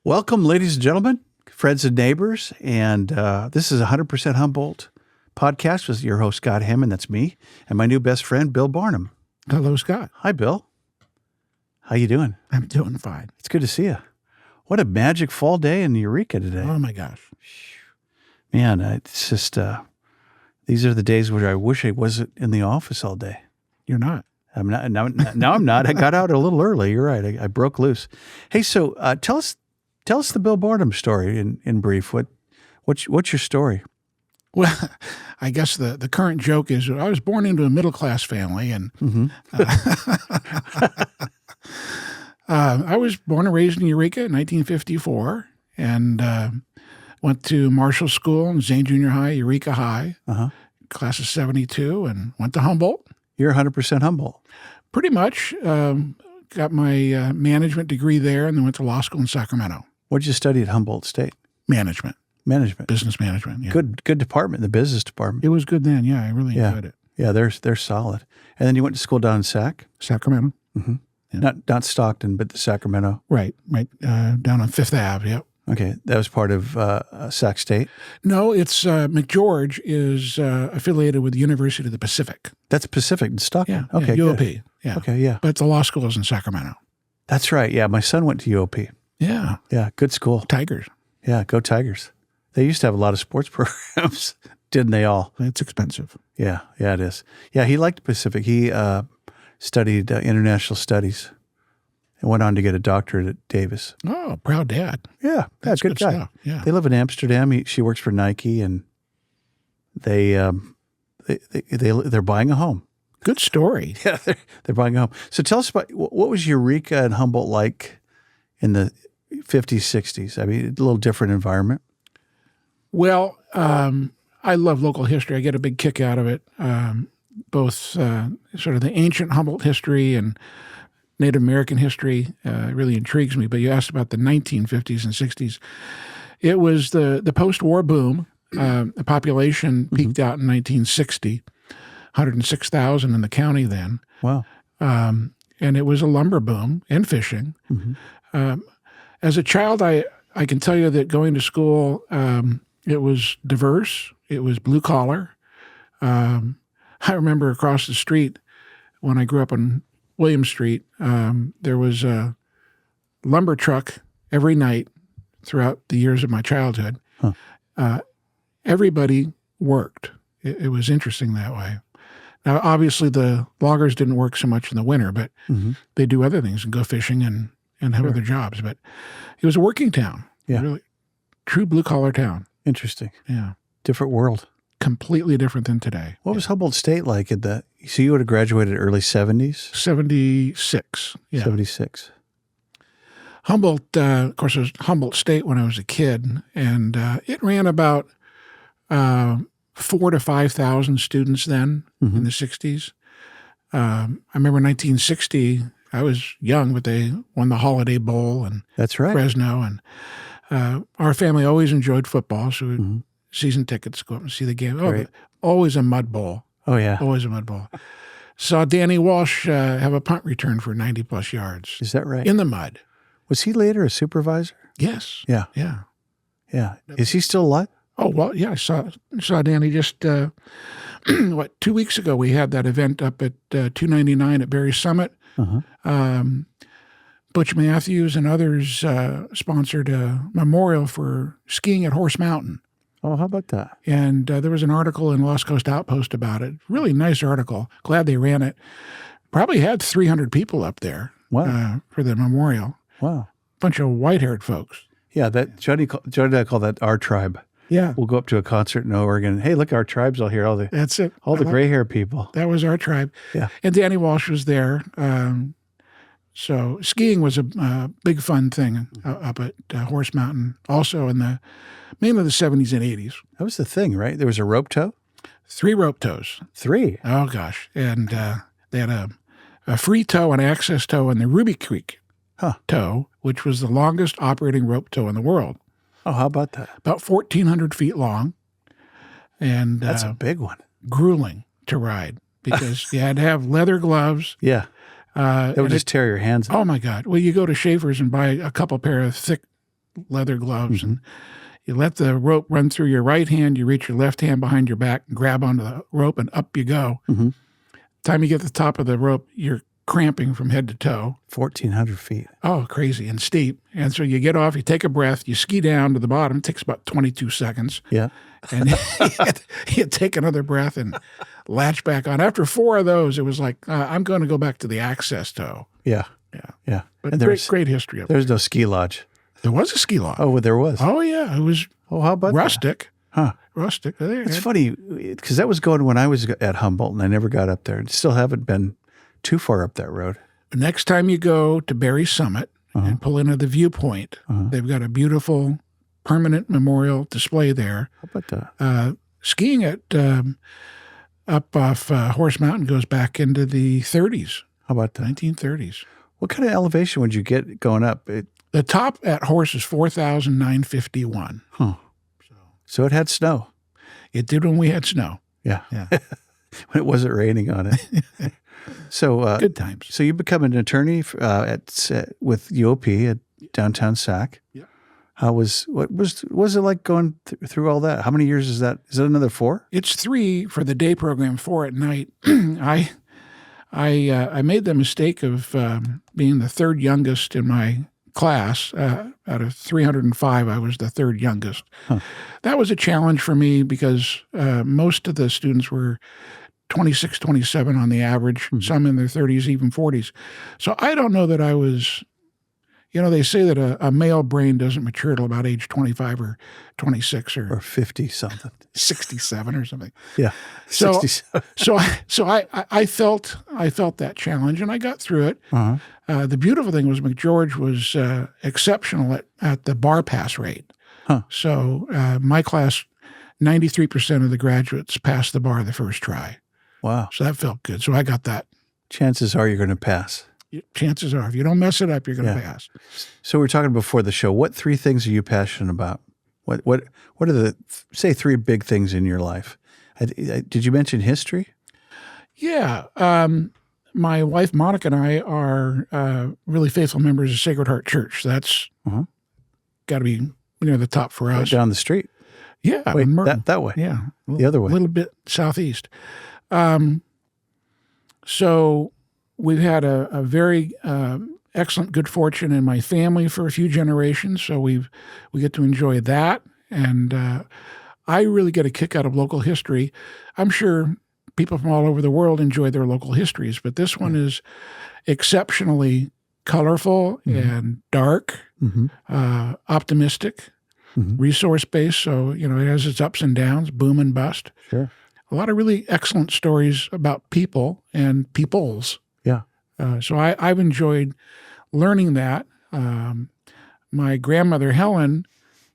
Welcome, ladies and gentlemen, friends and neighbors. And this is 100% Humboldt podcast with your host, Scott Hammond. That's me. And my new best friend, Bill Barnum. Hello, Scott. Hi, Bill. How you doing? I'm doing fine. It's good to see you. What a magic fall day in Eureka today. Oh, my gosh. Man, it's just, these are the days where I wish I wasn't in the office all day. You're not. I'm not. Now I'm not. I got out a little early. You're right. I broke loose. Hey, so tell us the Bill Barnum story in brief. What's your story? Well, I guess the current joke is I was born into a middle-class family, and I was born and raised in Eureka in 1954, and went to Marshall School and Zane Junior High, Eureka High, class of 72, and went to Humboldt. You're 100% Humboldt. Pretty much. Got my management degree there, and then went to law school in Sacramento. What did you study at Humboldt State? Management. Business management, yeah. Good department, the business department. It was good then, yeah. I really enjoyed it. Yeah, they're solid. And then you went to school down in Sacramento. Mm-hmm. Yeah. Not Stockton, but the Sacramento. Right. Down on Fifth Ave, yep. Okay, that was part of Sac State? No, it's McGeorge is affiliated with the University of the Pacific. That's Pacific in Stockton? Yeah, okay, UOP, good. yeah. Okay, yeah. But the law school is in Sacramento. That's right, yeah. My son went to UOP. Yeah. Yeah, good school. Tigers. Yeah, go Tigers. They used to have a lot of sports programs, didn't they all? It's expensive. Yeah, it is. Yeah, he liked Pacific. He studied international studies and went on to get a doctorate at Davis. Oh, proud dad. Yeah, That's good guy. stuff. Yeah. They live in Amsterdam. She works for Nike, and they're buying a home. Good story. Yeah, they're buying a home. So tell us about what was Eureka and Humboldt like in the 50s, 60s? I mean, a little different environment. Well, I love local history. I get a big kick out of it, both sort of the ancient Humboldt history and Native American history really intrigues me. But you asked about the 1950s and 60s. It was the post-war boom. The population peaked out in 1960, 106,000 in the county then. Wow. And it was a lumber boom and fishing. Mm-hmm. As a child, I can tell you that going to school, it was diverse. It was blue collar. I remember across the street when I grew up on William Street, there was a lumber truck every night throughout the years of my childhood. Huh. Everybody worked. It was interesting that way. Now, obviously, the loggers didn't work so much in the winter, but they do other things and go fishing and have other jobs. But it was a working town. Yeah. Really true blue-collar town. Interesting. Yeah. Different world. Completely different than today. What was Humboldt State like so you would have graduated early 70s? 76. Yeah. 76. Humboldt, of course, it was Humboldt State when I was a kid, and it ran about 4,000 to 5,000 students then in the 60s. I remember 1960, I was young, but they won the Holiday Bowl and That's right. Fresno, and our family always enjoyed football, so we season tickets, go up and see the game. Oh, Right. always a mud bowl. Oh, yeah. Always a mud bowl. Saw Danny Walsh have a punt return for 90-plus yards. Is that right? In the mud. Was he later a supervisor? Yes. Yeah. Yeah. Yeah. Is he still alive? Oh, well, yeah, I saw Danny just, 2 weeks ago we had that event up at 299 at Berry Summit. Butch Matthews and others sponsored a memorial for skiing at Horse Mountain. Oh, how about that? And there was an article in Lost Coast Outpost about it. Really nice article. Glad they ran it. Probably had 300 people up there for the memorial. Wow. Bunch of white-haired folks. Yeah, Johnny and I call that our tribe. Yeah. We'll go up to a concert in Oregon. Hey, look, our tribe's all here. That's it. All the gray hair people. That was our tribe. Yeah. And Danny Walsh was there. So skiing was a big fun thing up at Horse Mountain, also mainly the 70s and 80s. That was the thing, right? There was a rope tow? 3 rope tows. 3? Oh, gosh. And they had a free tow and access tow in the Ruby Creek tow, which was the longest operating rope tow in the world. Oh, how about that? About 1,400 feet long. And that's a big one. Grueling to ride because you had to have leather gloves. Yeah. That would just tear your hands up. Oh, my God. Well, you go to Schaefer's and buy a couple pair of thick leather gloves, and you let the rope run through your right hand, you reach your left hand behind your back and grab onto the rope, and up you go. Time you get to the top of the rope, you're cramping from head to toe. 1,400 feet. Oh, crazy and steep. And so you get off, you take a breath, you ski down to the bottom. It takes about 22 seconds. Yeah. And you take another breath and latch back on. After 4 of those, it was like, I'm going to go back to the access toe. Yeah. Yeah. Yeah. But And great history of it. There's no ski lodge. There was a ski lodge. Oh, there was. Oh, yeah. It was how about that? rustic. Huh. Rustic. It's funny because that was going when I was at Humboldt and I never got up there. And still haven't been too far up that road. Next time you go to Berry Summit and pull into the viewpoint, they've got a beautiful permanent memorial display there. How about that? Skiing at up off Horse Mountain goes back into the 30s. How about that? 1930s. What kind of elevation would you get going up? The top at Horse is 4,951. Huh. So it had snow. It did when we had snow. Yeah. Yeah. When it wasn't raining on it. So Good times. So you become an attorney with UOP at downtown Sac. Yeah. What was it like going through all that? How many years is that? Is it another 4? It's 3 for the day program, 4 at night. I made the mistake of being the third youngest in my class. Out of 305, I was the third youngest. Huh. That was a challenge for me because most of the students were 26, 27 on the average, some in their 30s, even 40s. So I don't know that I was, they say that a male brain doesn't mature till about age 25 or 26 or 50 something. 67 or something. Yeah. So 67. so I felt that challenge and I got through it. The beautiful thing was McGeorge was exceptional at the bar pass rate. Huh. So my class, 93% of the graduates passed the bar the first try. Wow. So that felt good. So I got that. Chances are you're going to pass. Chances are, if you don't mess it up, you're going to pass. So we were talking before the show. What 3 things are you passionate about? What are the, say, 3 big things in your life? Did you mention history? Yeah. My wife, Monica, and I are really faithful members of Sacred Heart Church. So that's got to be near the top for us. Right down the street. Yeah. Wait, that way. Yeah. The other way. A little bit southeast. So we've had a very excellent good fortune in my family for a few generations. So we get to enjoy that. And I really get a kick out of local history. I'm sure people from all over the world enjoy their local histories, but this one is exceptionally colorful and dark, optimistic, resource-based. So, it has its ups and downs, boom and bust. Sure. A lot of really excellent stories about people and peoples. Yeah. So I've enjoyed learning that. My grandmother, Helen,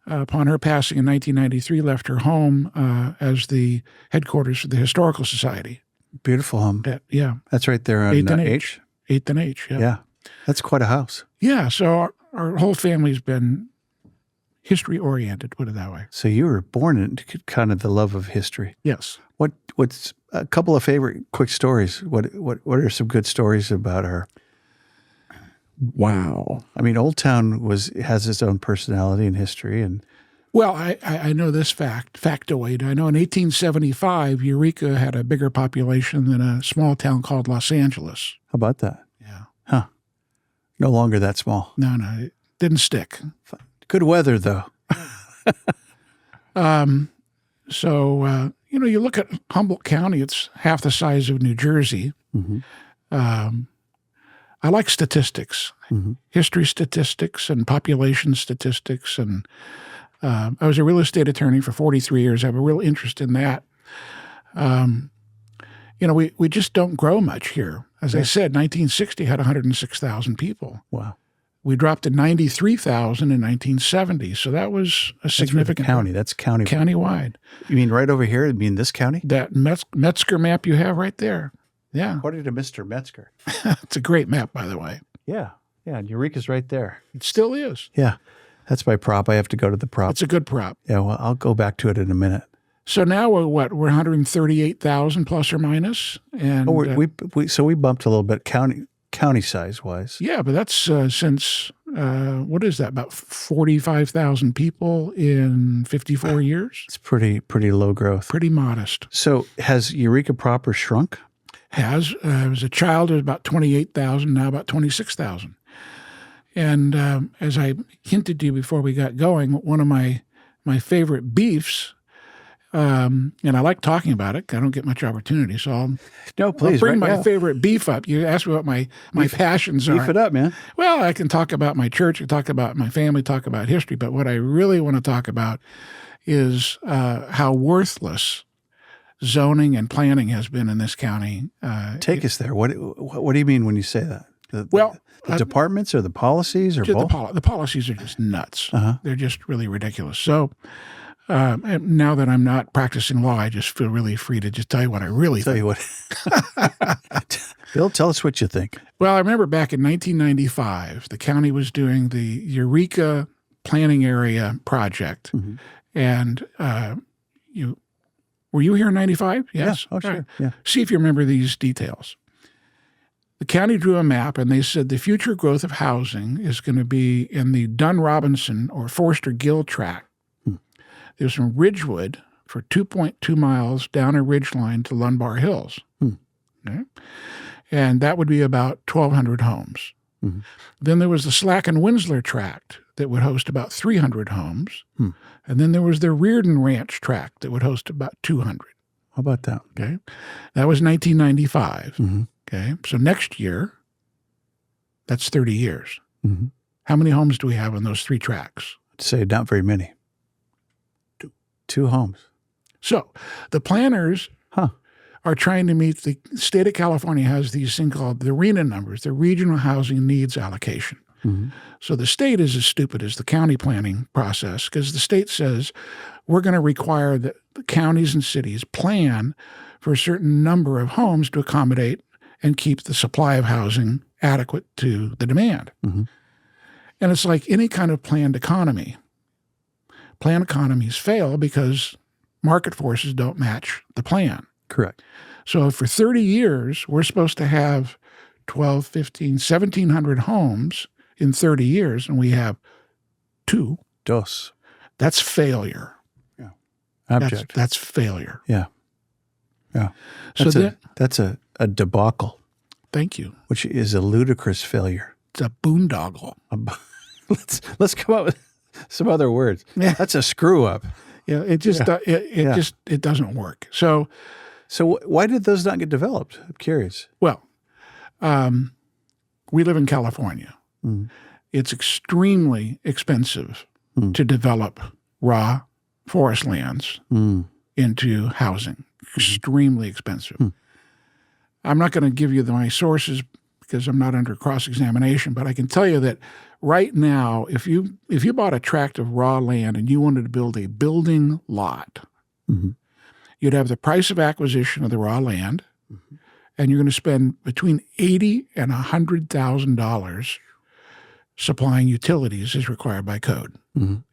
upon her passing in 1993, left her home as the headquarters for the Historical Society. Beautiful home. Yeah. That's right there on 8th and H. 8th and H, yeah. Yeah. That's quite a house. Yeah, so our whole family's been history-oriented, put it that way. So you were born into kind of the love of history. Yes. What's a couple of favorite quick stories? What are some good stories about her? Wow. I mean, Old Town has its own personality and history, and well, I know this factoid. I know in 1875, Eureka had a bigger population than a small town called Los Angeles. how about that? Yeah. Huh? No longer that small. No, it didn't stick. Good weather though. So you look at Humboldt County; it's half the size of New Jersey. I like statistics, history statistics and population statistics. And I was a real estate attorney for 43 years. I have a real interest in that. We just don't grow much here. As I said, 1960 had 106,000 people. Wow. We dropped to 93,000 in 1970. So that was a significant county. That's county. Countywide. You mean right over here? You mean this county? That Metzger map you have right there. Yeah. According to Mr. Metzger. It's a great map, by the way. Yeah. Yeah. And Eureka's right there. It still is. Yeah. That's my prop. I have to go to the prop. It's a good prop. Yeah. Well, I'll go back to it in a minute. So now we're 138,000 plus or minus. And we bumped a little bit. county size wise. Yeah, but that's since, what is that, about 45,000 people in 54 years? It's pretty low growth. Pretty modest. So has Eureka proper shrunk? As a child, it was about 28,000, now about 26,000. And as I hinted to you before we got going, one of my favorite beefs, and I like talking about it. I don't get much opportunity, so I'll bring my favorite beef up. You asked me what my passions are. Beef it up, man. Well, I can talk about my church, I can talk about my family, talk about history, but what I really want to talk about is how worthless zoning and planning has been in this county. Take us there. What do you mean when you say that? The departments or the policies or both? The policies are just nuts. They're just really ridiculous. So now that I'm not practicing law, I just feel really free to just tell you what I really think. Tell you what. Bill, tell us what you think. Well, I remember back in 1995, the county was doing the Eureka planning area project. Mm-hmm. And were you here in 95? Yes. Yeah. Oh, sure. Right. Yeah. See if you remember these details. The county drew a map, and they said the future growth of housing is going to be in the Dunn-Robinson or Forster-Gill tract. There's from Ridgewood for 2.2 miles down a ridgeline to Lunbar Hills. Okay? And that would be about 1,200 homes. Mm-hmm. Then there was the Slack and Winslow tract that would host about 300 homes. And then there was the Reardon Ranch tract that would host about 200. How about that? Okay. That was 1995. Mm-hmm. Okay. So next year, that's 30 years. Mm-hmm. How many homes do we have in those three tracts? I'd say not very many. Two homes. So the planners are trying to meet the state of California has these things called the RHNA numbers, the Regional Housing Needs Allocation. Mm-hmm. So the state is as stupid as the county planning process because the state says we're going to require that the counties and cities plan for a certain number of homes to accommodate and keep the supply of housing adequate to the demand. Mm-hmm. And it's like any kind of planned economy. Planned economies fail because market forces don't match the plan. Correct. So for 30 years, we're supposed to have 12, 15, 1,700 homes in 30 years, and we have two. Dos. That's failure. Yeah. Abject. That's failure. Yeah. Yeah. That's a debacle. Thank you. Which is a ludicrous failure. It's a boondoggle. Let's come up with some other words. Yeah. That's a screw up. Yeah. It just it doesn't work. So why did those not get developed? I'm curious. Well, we live in California. Mm. It's extremely expensive to develop raw forest lands into housing. Extremely expensive. I'm not going to give you my sources because I'm not under cross-examination, but I can tell you that right now, if you bought a tract of raw land and you wanted to build a building lot, you'd have the price of acquisition of the raw land, and you're going to spend between $80,000 and $100,000 supplying utilities as required by code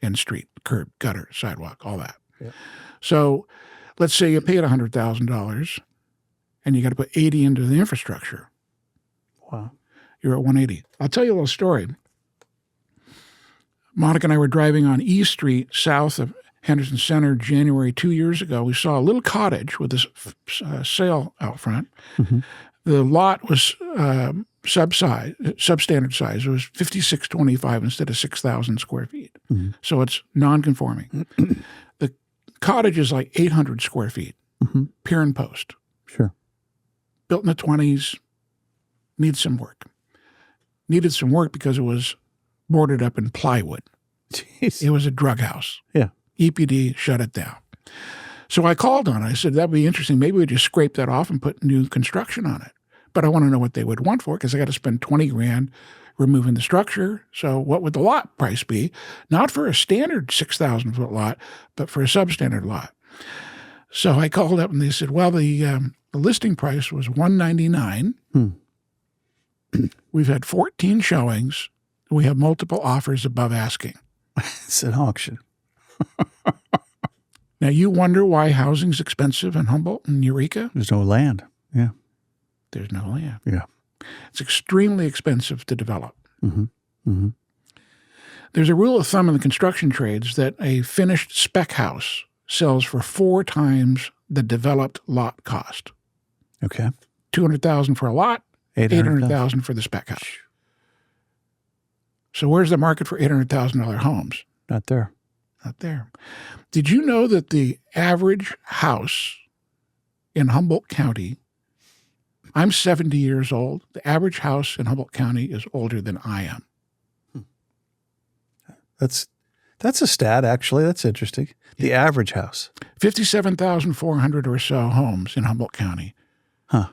and street, curb, gutter, sidewalk, all that. Yep. So let's say you paid $100,000 and you got to put 80 into the infrastructure. Wow. You're at 180. I'll tell you a little story. Monica and I were driving on E Street south of Henderson Center January 2 years ago. We saw a little cottage with this sail out front. The lot was substandard size. It was 5,625 instead of 6,000 square feet. So it's non-conforming. The cottage is like 800 square feet, pier and post. Sure. Built in the 20s, needs some work. Needed some work because it was boarded up in plywood. Jeez. It was a drug house. Yeah. EPD shut it down. So I called on it. I said, that'd be interesting. Maybe we just scrape that off and put new construction on it. But I want to know what they would want for it because I got to spend $20,000 removing the structure. So what would the lot price be? Not for a standard 6,000 foot lot, but for a substandard lot. So I called up and they said, well, the listing price was $199. We've had 14 showings. We have multiple offers above asking. It's an auction. Now, you wonder why housing's expensive in Humboldt and Eureka? There's no land. Yeah. There's no land. Yeah. It's extremely expensive to develop. Mm-hmm. Mm-hmm. There's a rule of thumb in the construction trades that a finished spec house sells for 4 times the developed lot cost. Okay. $200,000 for a lot, $800,000 for the spec house. So where's the market for $800,000 homes? Not there. Not there. Did you know that the average house in Humboldt County, I'm 70 years old, the average house in Humboldt County is older than I am. That's a stat, actually. That's interesting. The average house. 57,400 or so homes in Humboldt County. Huh.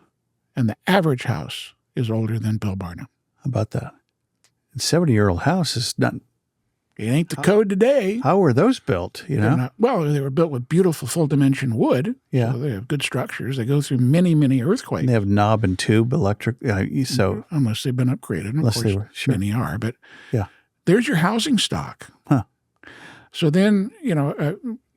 And the average house is older than Bill Barnum. How about that? A 70-year-old house is not. It ain't the code today. How were those built, you know? They were built with beautiful full-dimension wood. Yeah. So they have good structures. They go through many, many earthquakes. And they have knob and tube electric. So unless they've been upgraded. And of course, many are. But yeah, there's your housing stock. Huh. So then,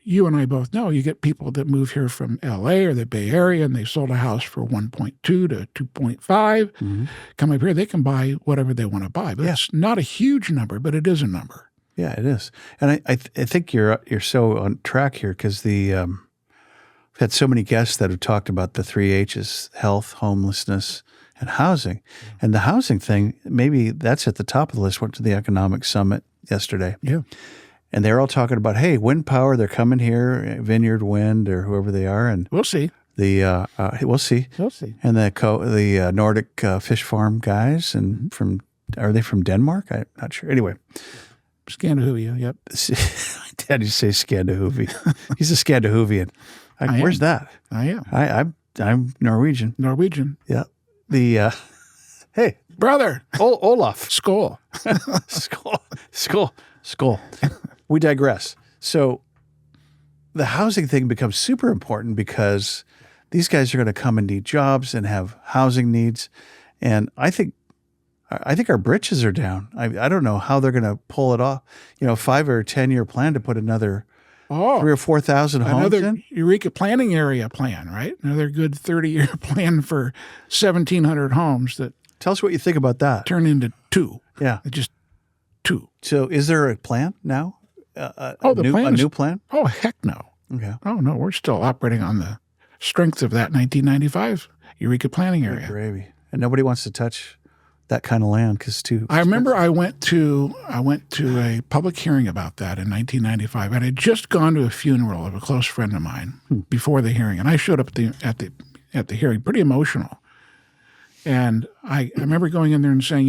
you and I both know you get people that move here from L.A. or the Bay Area, and they sold a house for 1.2 to 2.5. Mm-hmm. Come up here, they can buy whatever they want to buy. But it's not a huge number, but it is a number. Yeah, it is. And I think you're so on track here because we've had so many guests that have talked about the 3 H's: health, homelessness, and housing. Mm-hmm. And the housing thing, maybe that's at the top of the list. Went to the economic summit yesterday. Yeah. And they're all talking about, hey, wind power, they're coming here, Vineyard Wind or whoever they are. And we'll see. We'll see. We'll see. And the Nordic Fish Farm guys, and are they from Denmark? I'm not sure. Anyway. Scandahuvia, yep. Dad used to say Scandahuvia. He's a Scandahoovian. Where's that? I am. I'm Norwegian. Norwegian. Yeah. Hey. Brother. Olaf. Skål. Skål. We digress. So the housing thing becomes super important because these guys are going to come and need jobs and have housing needs. And I think our britches are down. I don't know how they're going to pull it off. 5 or 10 year plan to put another 3,000 or 4,000 homes in. Another Eureka planning area plan, right? Another good 30-year plan for 1,700 homes that. Tell us what you think about that. Turn into 2. Yeah. Just 2. So is there a plan now? A new plan? Oh, heck no. Okay. Oh, no. We're still operating on the strength of that 1995 Eureka planning area. Gravy. And nobody wants to touch that kind of land because it's too expensive. I remember I went to a public hearing about that in 1995. And I had just gone to a funeral of a close friend of mine before the hearing. And I showed up at the hearing pretty emotional. And I remember going in there and saying,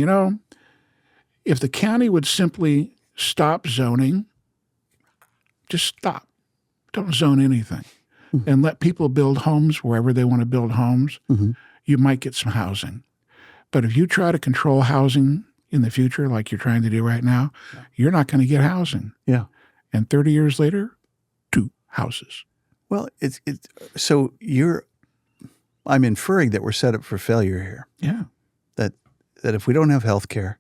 if the county would simply stop zoning, just stop. Don't zone anything. Mm-hmm. And let people build homes wherever they want to build homes, you might get some housing. But if you try to control housing in the future like you're trying to do right now, you're not going to get housing. Yeah. And 30 years later, 2 houses. Well, so I'm inferring that we're set up for failure here. Yeah. That if we don't have health care,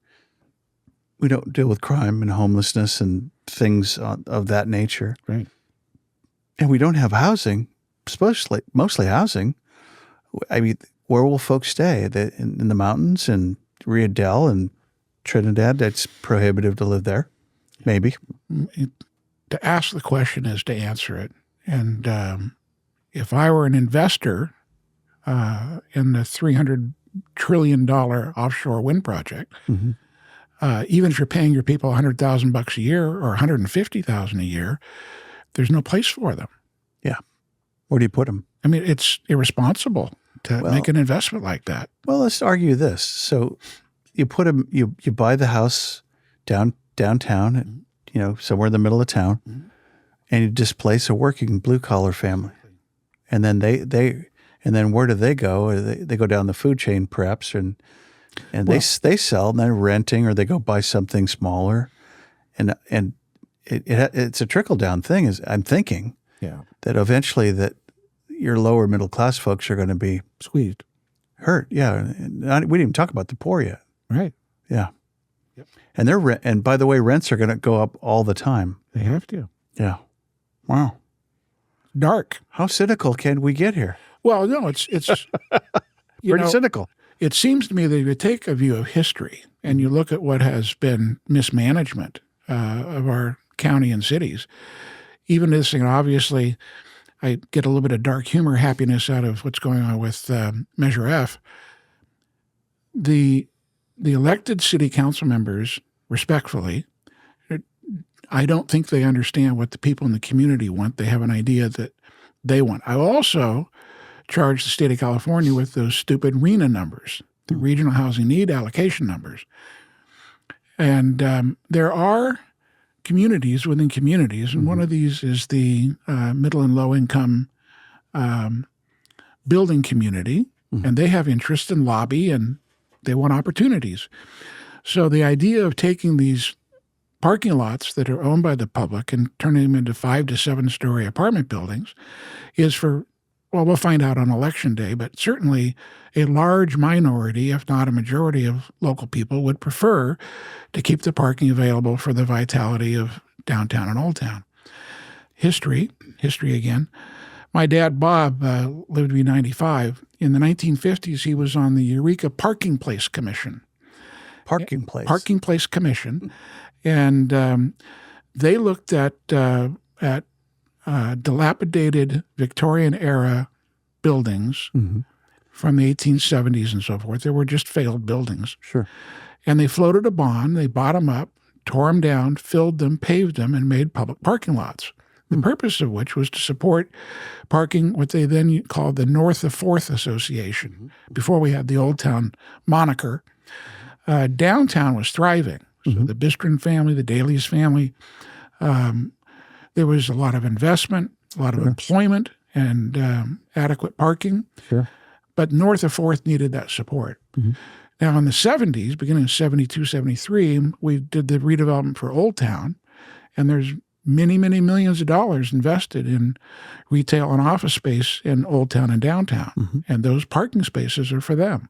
we don't deal with crime and homelessness and things of that nature. Right. And we don't have housing, mostly housing. I mean, where will folks stay? In the mountains and Redevelopment and Trinidad? That's prohibitive to live there. Maybe. To ask the question is to answer it. And if I were an investor in the $300 trillion offshore wind project, even if you're paying your people $100,000 a year or $150,000 a year, there's no place for them. Yeah. Where do you put them? I mean, it's irresponsible to make an investment like that. Well, let's argue this. So you put them, you buy the house downtown, somewhere in the middle of town, and you displace a working blue collar family, and then and then where do they go? They go down the food chain, perhaps, and they sell, and they're renting, or they go buy something smaller, and it's a trickle down thing. I'm thinking that eventually that your lower middle class folks are going to be squeezed, hurt. Yeah, we didn't even talk about the poor yet. Right. Yeah. Yep. And by the way, rents are going to go up all the time. They have to. Yeah. Wow. Dark. How cynical can we get here? Well, no, it's pretty cynical. it seems to me that if you take a view of history and you look at what has been mismanagement of our county and cities, even this thing, obviously, I get a little bit of dark humor happiness out of what's going on with Measure F. The elected city council members, respectfully, I don't think they understand what the people in the community want. They have an idea that they want. I also charge the state of California with those stupid RHNA numbers, the Regional Housing Need Allocation numbers. And there are communities within communities, and one of these is the middle and low income building community, and they have interest in lobby and they want opportunities. So the idea of taking these parking lots that are owned by the public and turning them into 5 to 7 story apartment buildings is for, well, we'll find out on election day, but certainly a large minority, if not a majority of local people would prefer to keep the parking available for the vitality of downtown and Old Town. History again. My dad, Bob, lived to be 95. In the 1950s, he was on the Eureka Parking Place Commission. Parking Place Commission. And they looked at dilapidated Victorian-era buildings from the 1870s and so forth. They were just failed buildings. Sure. And they floated a bond. They bought them up, tore them down, filled them, paved them, and made public parking lots. The purpose of which was to support parking, what they then called the North of Fourth Association, before we had the Old Town moniker. Downtown was thriving. So the Bistron family, the Daly's family, there was a lot of investment, a lot of employment, and adequate parking. Sure. But North of Fourth needed that support. Now, in the 70s, beginning of 72, 73, we did the redevelopment for Old Town, and there's many, many millions of dollars invested in retail and office space in Old Town and downtown, and those parking spaces are for them.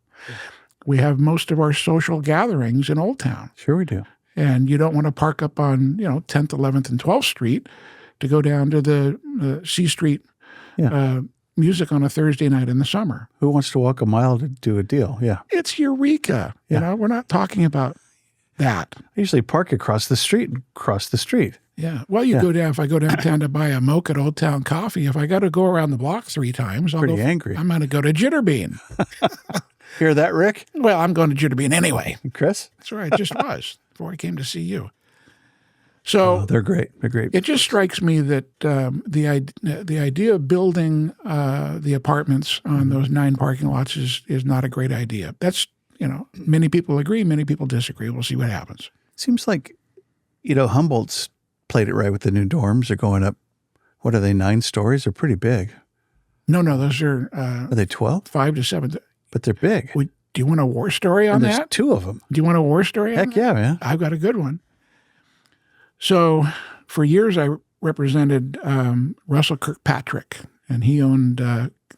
We have most of our social gatherings in Old Town. Sure we do. And you don't want to park up on, 10th, 11th, and 12th Street to go down to the C Street music on a Thursday night in the summer. Who wants to walk a mile to do a deal? Yeah. It's Eureka. We're not talking about that. I usually park across the street. Yeah. Well, go down. If I go downtown to buy a mocha at Old Town Coffee, if I got to go around the block 3 times, Angry. I'm going to go to Jitterbean. Hear that, Rick? Well, I'm going to Jitterbean anyway. Chris? That's right. I just was before I came to see you. So they're great. They're great. It just strikes me that the idea of building the apartments on those 9 parking lots is not a great idea. That's, many people agree, many people disagree. We'll see what happens. Seems like, Humboldt's played it right with the new dorms. They're going up, what are they, 9 stories? They're pretty big. No, those are... are they 12? 5 to 7. But they're big. Do you want a war story on there's that? 2 of them. Do you want a war story on Heck that? yeah, man. I've got a good one. So for years I represented Russell Kirkpatrick, and he owned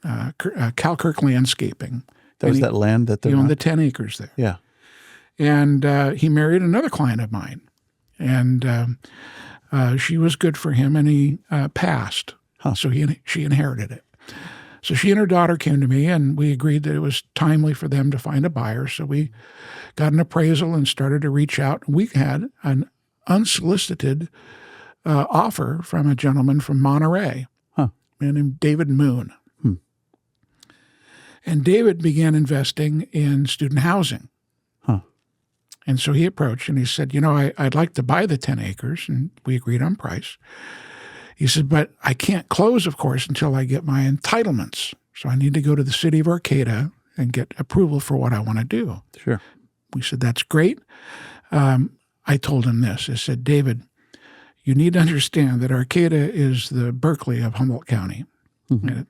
Calkirk Landscaping. That was that land that he owned the 10 acres there. Yeah. And he married another client of mine. And she was good for him, and he passed. So she inherited it. So she and her daughter came to me, and we agreed that it was timely for them to find a buyer. So we got an appraisal and started to reach out. We had an unsolicited offer from a gentleman from Monterey, a man named David Moon. And David began investing in student housing. And so he approached and he said, I'd like to buy the 10 acres, and we agreed on price. He said, but I can't close, of course, until I get my entitlements. So I need to go to the city of Arcata and get approval for what I want to do. Sure. We said, that's great. I told him this. I said, David, you need to understand that Arcata is the Berkeley of Humboldt County. And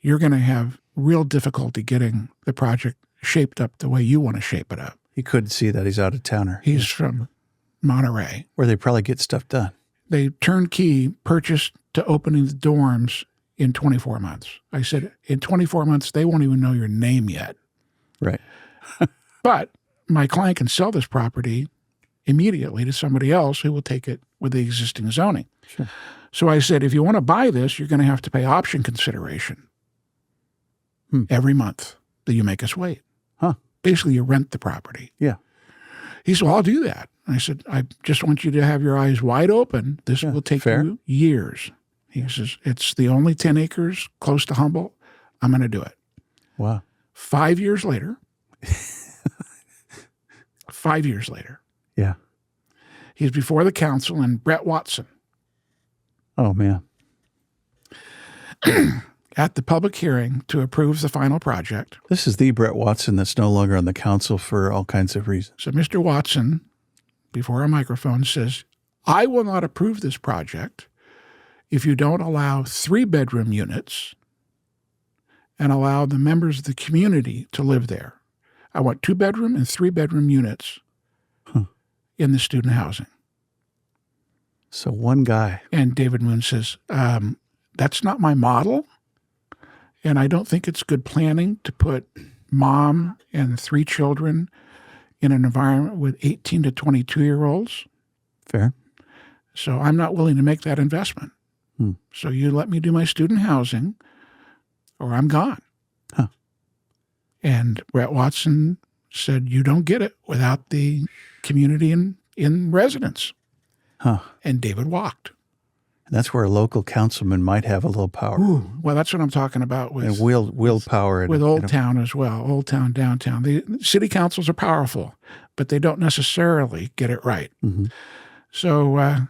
you're going to have real difficulty getting the project shaped up the way you want to shape it up. He couldn't see that he's out of towner. He's from Monterey. Where they probably get stuff done. They turnkey purchased to opening the dorms in 24 months. I said, in 24 months, they won't even know your name yet. Right. But my client can sell this property immediately to somebody else who will take it with the existing zoning. Sure. So I said, if you want to buy this, you're going to have to pay option consideration every month that you make us wait. basically you rent the property. Yeah. He said, well, I'll do that. And I said, I just want you to have your eyes wide open. This will take fair. you years. He says, it's the only 10 acres close to Humboldt. I'm going to do it. Wow. 5 years later, 5 years later, Yeah. he's before the council and Brett Watson Oh, man. at the public hearing to approve the final project. This is the Brett Watson that's no longer on the council for all kinds of reasons. So Mr. Watson, before a microphone, says, I will not approve this project if you don't allow 3-bedroom units and allow the members of the community to live there. I want 2-bedroom and 3-bedroom units in the student housing. So one guy. And David Moon says, that's not my model. And I don't think it's good planning to put mom and 3 children in an environment with 18 to 22-year-olds. Fair. So I'm not willing to make that investment. So you let me do my student housing or I'm gone. Huh. And Brett Watson said, you don't get it without the community in residence. Huh. And David walked. And that's where a local councilman might have a little power. Ooh, well, that's what I'm talking about with And willpower. with Old Town as well, Old Town, downtown. The city councils are powerful, but they don't necessarily get it right. Mm-hmm. So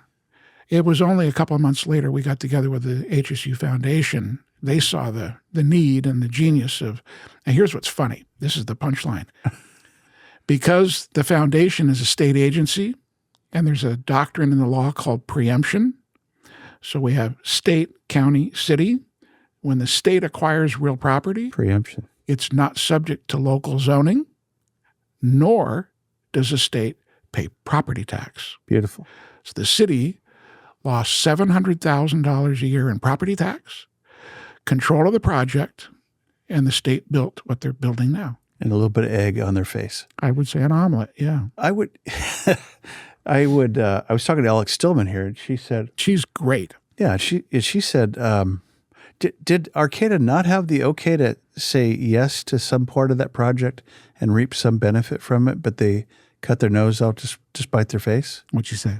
it was only a couple of months later we got together with the HSU Foundation. They saw the need and the genius of, and here's what's funny. This is the punchline. Because the foundation is a state agency and there's a doctrine in the law called preemption. So we have state, county, city. When the state acquires real property, Preemption. it's not subject to local zoning, nor does the state pay property tax. Beautiful. So the city lost $700,000 a year in property tax, control of the project, and the state built what they're building now. And a little bit of egg on their face. I would say an omelet, yeah. I was talking to Alex Stillman here, and she said, She's great. yeah, she said, did Arcata not have the okay to say yes to some part of that project and reap some benefit from it, but they cut their nose out to spite their face? What'd you say?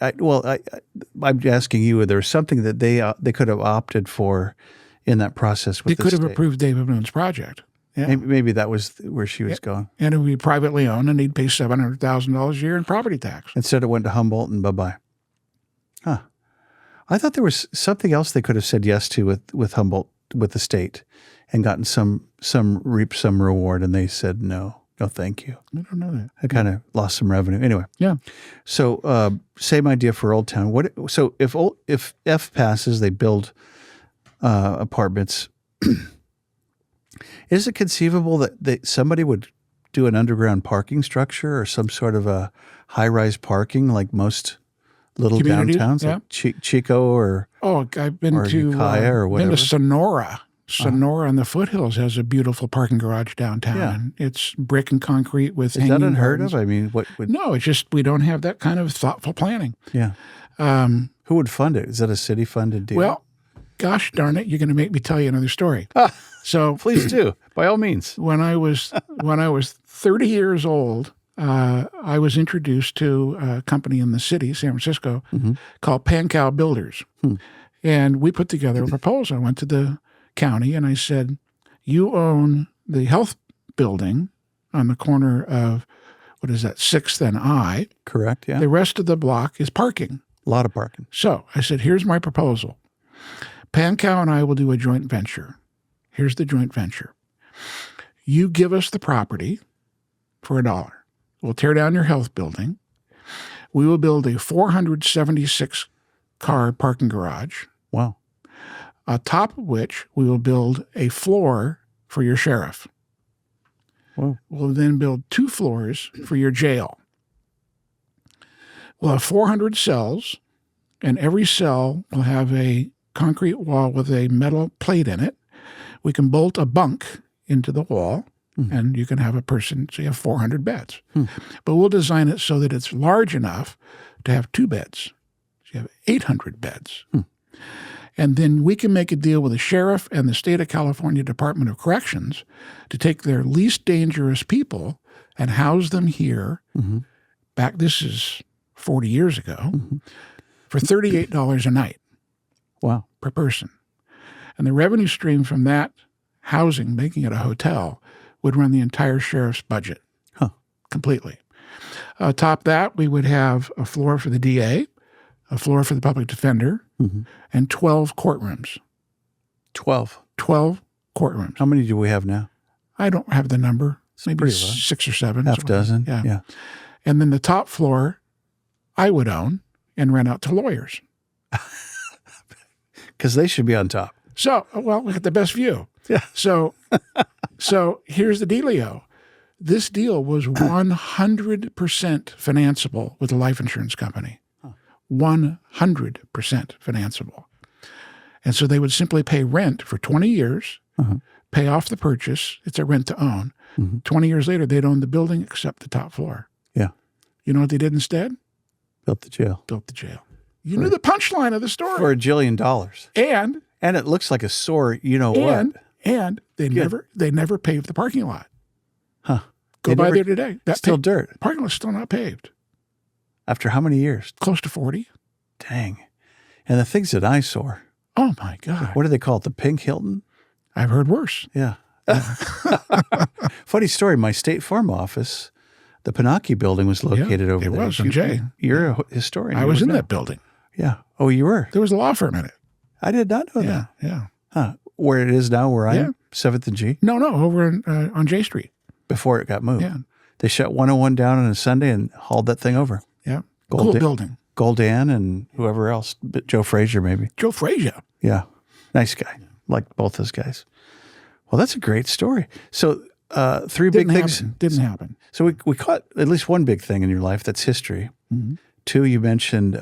I'm asking you, there was something that they could have opted for in that process with They could have state. approved David Moon's project. Yeah. Maybe that was where she was going. And it would be privately owned, and he'd pay $700,000 a year in property tax. Instead, it went to Humboldt and bye-bye. Huh. I thought there was something else they could have said yes to with Humboldt, with the state, and gotten reaped some reward, and they said no, thank you. I don't know that. I kind of lost some revenue. Anyway. Yeah. So same idea for Old Town. So if F passes, they build apartments. Is it conceivable that somebody would do an underground parking structure or some sort of a high-rise parking like most little Communities, downtowns, yeah. like Chico or I've been or to Ukiah or been whatever? to Sonora. Sonora in the foothills has a beautiful parking garage downtown. Yeah. And it's brick and concrete with Is hanging that unheard gardens. of? I mean, what would? No, it's just we don't have that kind of thoughtful planning. Yeah. Who would fund it? Is that a city-funded deal? Well, gosh darn it, you're going to make me tell you another story. So please do, by all means. when I was 30 years old, I was introduced to a company in the city, San Francisco, called Pancow Builders. And we put together a proposal. I went to the county and I said, you own the health building on the corner of, 6th and I. Correct, yeah. The rest of the block is parking. A lot of parking. So I said, here's my proposal. Pancow and I will do a joint venture. Here's the joint venture. You give us the property for $1. We'll tear down your health building. We will build a 476-car parking garage, Wow. on top of which we will build a floor for your sheriff. Whoa. We'll then build 2 floors for your jail. We'll have 400 cells, and every cell will have a concrete wall with a metal plate in it. We can bolt a bunk into the wall, and you can have a person, so you have 400 beds. But we'll design it so that it's large enough to have 2 beds. So you have 800 beds. And then we can make a deal with the sheriff and the state of California Department of Corrections to take their least dangerous people and house them here. Back, this is 40 years ago, for $38 a night. Wow. Per person. And the revenue stream from that housing, making it a hotel, would run the entire sheriff's budget completely. Top that, we would have a floor for the DA, a floor for the public defender, and 12 courtrooms. 12. 12 courtrooms. How many do we have now? I don't have the number. Maybe pretty low. 6 or 7. Half dozen. Yeah. Yeah. And then the top floor I would own and rent out to lawyers. Because they should be on top. So, well, we got the best view. Yeah. So here's the dealio. This deal was 100% financeable with a life insurance company. 100% financeable. And so they would simply pay rent for 20 years, pay off the purchase. It's a rent to own. 20 years later, they'd own the building except the top floor. Yeah. You know what they did instead? Built the jail. Built the jail. You knew the punchline of the story. For $1 jillion. And it looks like a sore, you know what. And they never paved the parking lot. Huh. Go by there today. That's still dirt. Parking lot's still not paved. After how many years? Close to 40. Dang. And the thing's an eyesore. Oh, my God. What do they call it? The Pink Hilton? I've heard worse. Yeah. Funny story. My State Farm office, the Pinocchio building was located over there. It was, Jay. You're a historian. I was in that building. Yeah. Oh, you were? There was a law firm in it. I did not know that. Yeah. Huh. Where it is now, where I am? 7th and G? No, over on J Street. Before it got moved. Yeah. They shut 101 down on a Sunday and hauled that thing over. Yeah. Cool building. Goldan and whoever else. Joe Frazier, maybe. Joe Frazier. Yeah. Nice guy. Like both those guys. Well, that's a great story. So 3 big things. Didn't happen. So we caught at least one big thing in your life. That's history. 2, you mentioned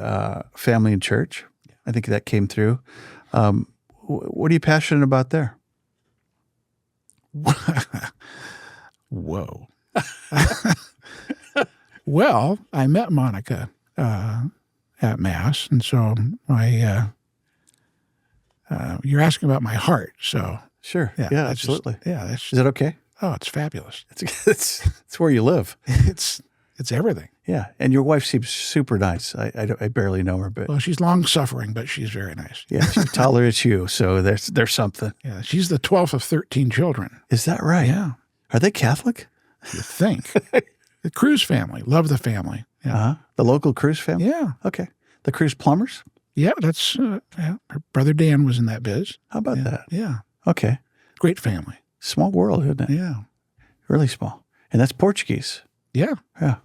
family and church. I think that came through. What are you passionate about there? Whoa. Well, I met Monica at Mass, and so you're asking about my heart, so sure, yeah, absolutely, is that okay? Oh, it's fabulous. It's where you live. It's everything. Yeah, and your wife seems super nice. I barely know her, but well, she's long suffering, but she's very nice. Yeah, she's taller than you, so there's something. Yeah, she's the 12th of 13 children. Is that right? Yeah. Are they Catholic? You think? The Cruz family, love the family. Yeah. The local Cruz family. Yeah. Okay. The Cruz plumbers. Yeah, that's her brother Dan was in that biz. How about that? Yeah. Okay. Great family. Small world, isn't it? Yeah. Really small. And that's Portuguese. Yeah. Yeah.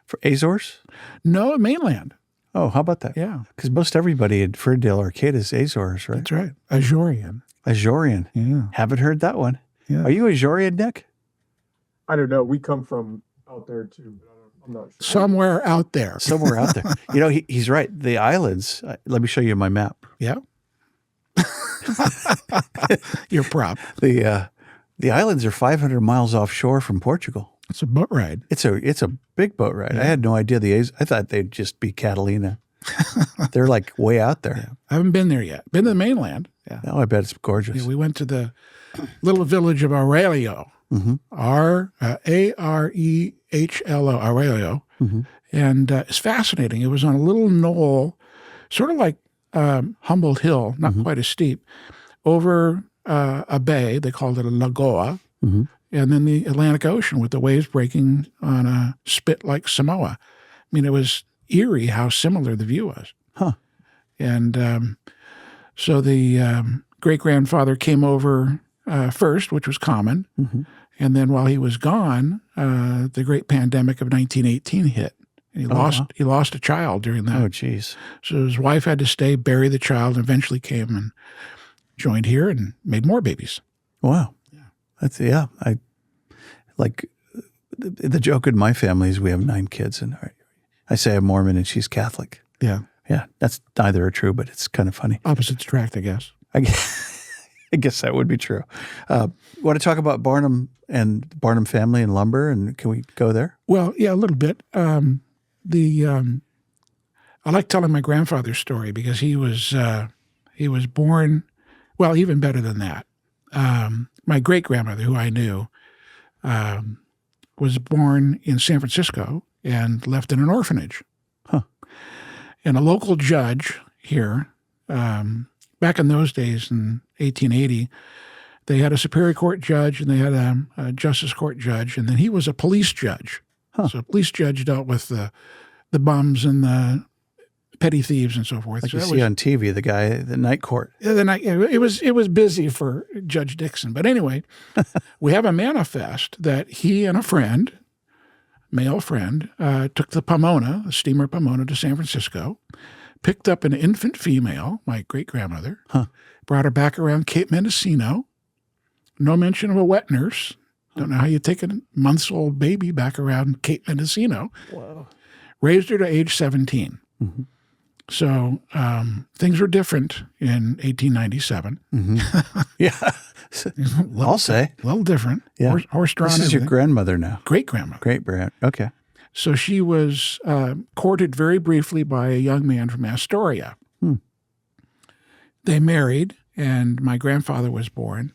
For Azores? No, mainland. Oh, how about that? Yeah. Because most everybody in Ferndale Arcade is Azores, right? That's right. Azorean. Azorean. Yeah. Haven't heard that one. Yeah. Are you Azorean, Nick? I don't know. We come from out there too. I'm not sure. Somewhere out there. Somewhere out there. You know, he's right. The islands, let me show you my map. Yeah. Your prop. The islands are 500 miles offshore from Portugal. It's a boat ride. It's a big boat ride. Yeah. I had no idea I thought they'd just be Catalina. They're like way out there. Yeah. I haven't been there yet. Been to the mainland. Yeah. Oh, I bet it's gorgeous. Yeah, we went to the little village of Aurelio. Arehlo, Aurelio. And it's fascinating. It was on a little knoll, sort of like Humboldt Hill, not quite as steep, over a bay. They called it a lagoa. And then the Atlantic Ocean with the waves breaking on a spit like Samoa. I mean, it was eerie how similar the view was. Huh. And so the great-grandfather came over first, which was common. And then while he was gone, the great pandemic of 1918 hit. And he lost a child during that. Oh, geez. So his wife had to stay, bury the child, and eventually came and joined here and made more babies. Wow. I like the joke in my family is we have 9 kids, and I say I'm Mormon and she's Catholic. Yeah. Yeah. That's neither are true, but it's kind of funny. Opposites attract, I guess. I guess that would be true. Want to talk about Barnum and Barnum family and lumber, and can we go there? Well, yeah, a little bit. I like telling my grandfather's story because he was He was born, well, even better than that. My great-grandmother, who I knew, was born in San Francisco and left in an orphanage. Huh. And a local judge here, back in those days in 1880, they had a Superior Court judge and they had a Justice Court judge, and then he was a police judge. Huh. So a police judge dealt with the bums and the petty thieves and so forth. Like so you see on TV, the guy, the night court. it was busy for Judge Dixon. But anyway, we have a manifest that he and a friend, male friend, took the Pomona, the steamer Pomona, to San Francisco, picked up an infant female, my great-grandmother, brought her back around Cape Mendocino. No mention of a wet nurse. Don't know how you take a months-old baby back around Cape Mendocino. Wow. Raised her to age 17. Mm-hmm. So things were different in 1897. Mm-hmm. Yeah. I'll say. A little different. Yeah. Horse-drawn. This is your grandmother now. Great-grandmother. Great-grand. Okay. So she was courted very briefly by a young man from Astoria. They married, and my grandfather was born.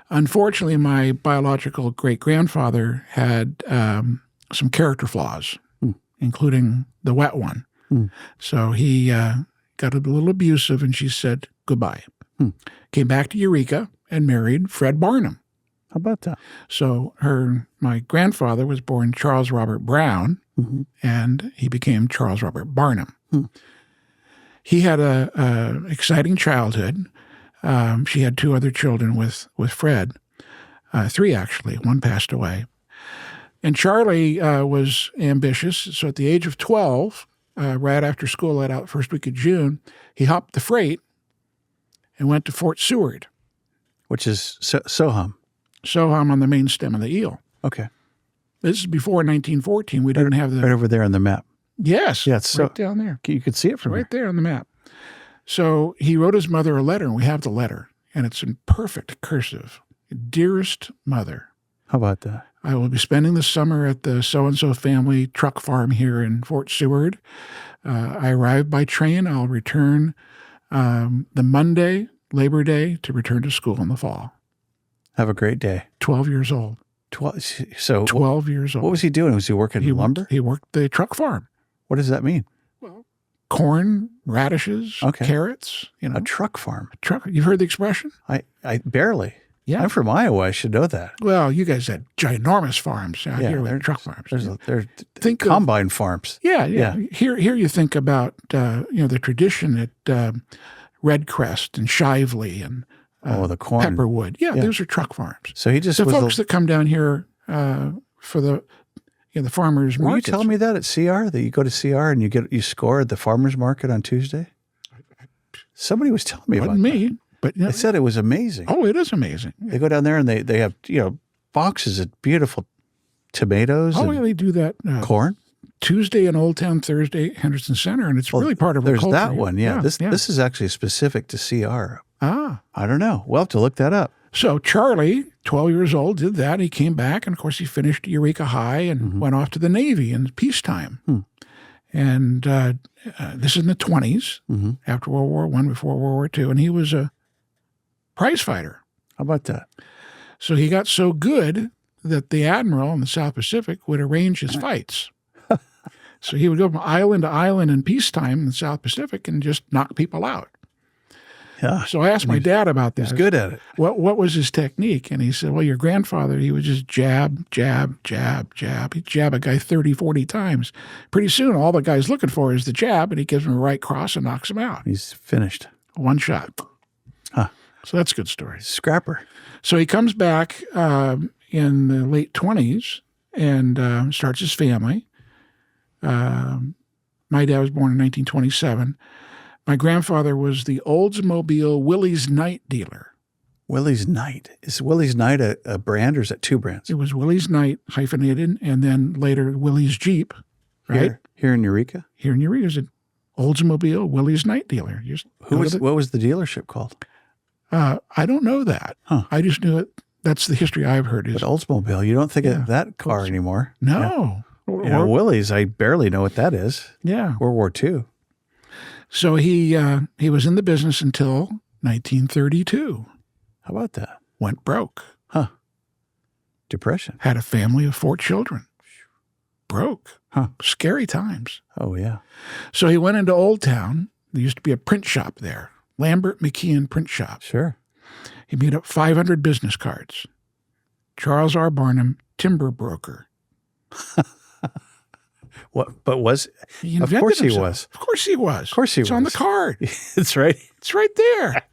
Unfortunately, my biological great-grandfather had some character flaws, including the wet one. So he got a little abusive, and she said goodbye. Came back to Eureka and married Fred Barnum. How about that? So my grandfather was born Charles Robert Brown, and he became Charles Robert Barnum. He had a exciting childhood. She had 2 other children with Fred, 3 actually. One passed away. And Charlie was ambitious. So at the age of 12, right after school let out first week of June, he hopped the freight and went to Fort Seward. Which is Soham. Soham on the main stem of the eel. Okay. This is before 1914. We didn't have the... Right over there on the map. Yes. Yeah, it's right down there. You could see it from right there on the map. So he wrote his mother a letter, and we have the letter, and it's in perfect cursive. Dearest mother. How about that? I will be spending the summer at the so-and-so family truck farm here in Fort Seward. I arrived by train. I'll return the Monday, Labor Day, to return to school in the fall. Have a great day. 12 years old. 12 years old. What was he doing? Was he working lumber? He worked the truck farm. What does that mean? Well, corn, radishes, carrots. A truck farm. You've heard the expression? I barely. Yeah. I'm from Iowa. I should know that. Well, you guys had ginormous farms out here with truck farms. They're combine farms. Yeah. Here you think about the tradition at Redcrest and Shively and the corn. Pepperwood. Yeah, those are truck farms. So he just the folks that come down here for the farmers markets. Were you telling me that at CR, that you go to CR and you score at the farmers market on Tuesday? Somebody was telling me about that. Wasn't me. But they said it was amazing. Oh, it is amazing. They go down there and they have boxes of beautiful tomatoes. Oh, yeah, they do that. Corn. Tuesday in Old Town, Thursday Henderson Center, and it's really part of our culture. There's that one, yeah. This is actually specific to CR. Ah. I don't know. We'll have to look that up. So Charlie, 12 years old, did that. He came back, and of course he finished Eureka High and went off to the Navy in peacetime. And this is in the 20s, after World War I, before World War II, and he was a prizefighter. How about that? So he got so good that the admiral in the South Pacific would arrange his fights. So he would go from island to island in peacetime in the South Pacific and just knock people out. Yeah. So I asked my dad about that. He was good at it. What was his technique? And he said, well, your grandfather, he would just jab, jab, jab, jab. He'd jab a guy 30, 40 times. Pretty soon, all the guy's looking for is the jab, and he gives him a right cross and knocks him out. He's finished. One shot. Huh. So that's a good story. Scrapper. So he comes back in the late 20s and starts his family. My dad was born in 1927. My grandfather was the Oldsmobile Willie's Night dealer. Willie's Night. Is Willie's Night a brand, or is it 2 brands? It was Willie's Night hyphenated, and then later Willie's Jeep, right? Here in Eureka? Here in Eureka is an Oldsmobile Willie's Night dealer. What was the dealership called? I don't know that. Huh. I just knew it. That's the history I've heard. But Oldsmobile, you don't think of that car anymore. No. Willie's, I barely know what that is. Yeah. World War II. So he was in the business until 1932. How about that? Went broke. Huh. Depression. Had a family of 4 children. Broke. Huh. Scary times. Oh, yeah. So he went into Old Town. There used to be a print shop there. Lambert McKeon Print Shop. Sure. He made up 500 business cards. Charles R. Barnum, timber broker. What? But was? He Of invented course he himself. was. Of course he was. Of course he it's was. on the card. That's right. It's right there.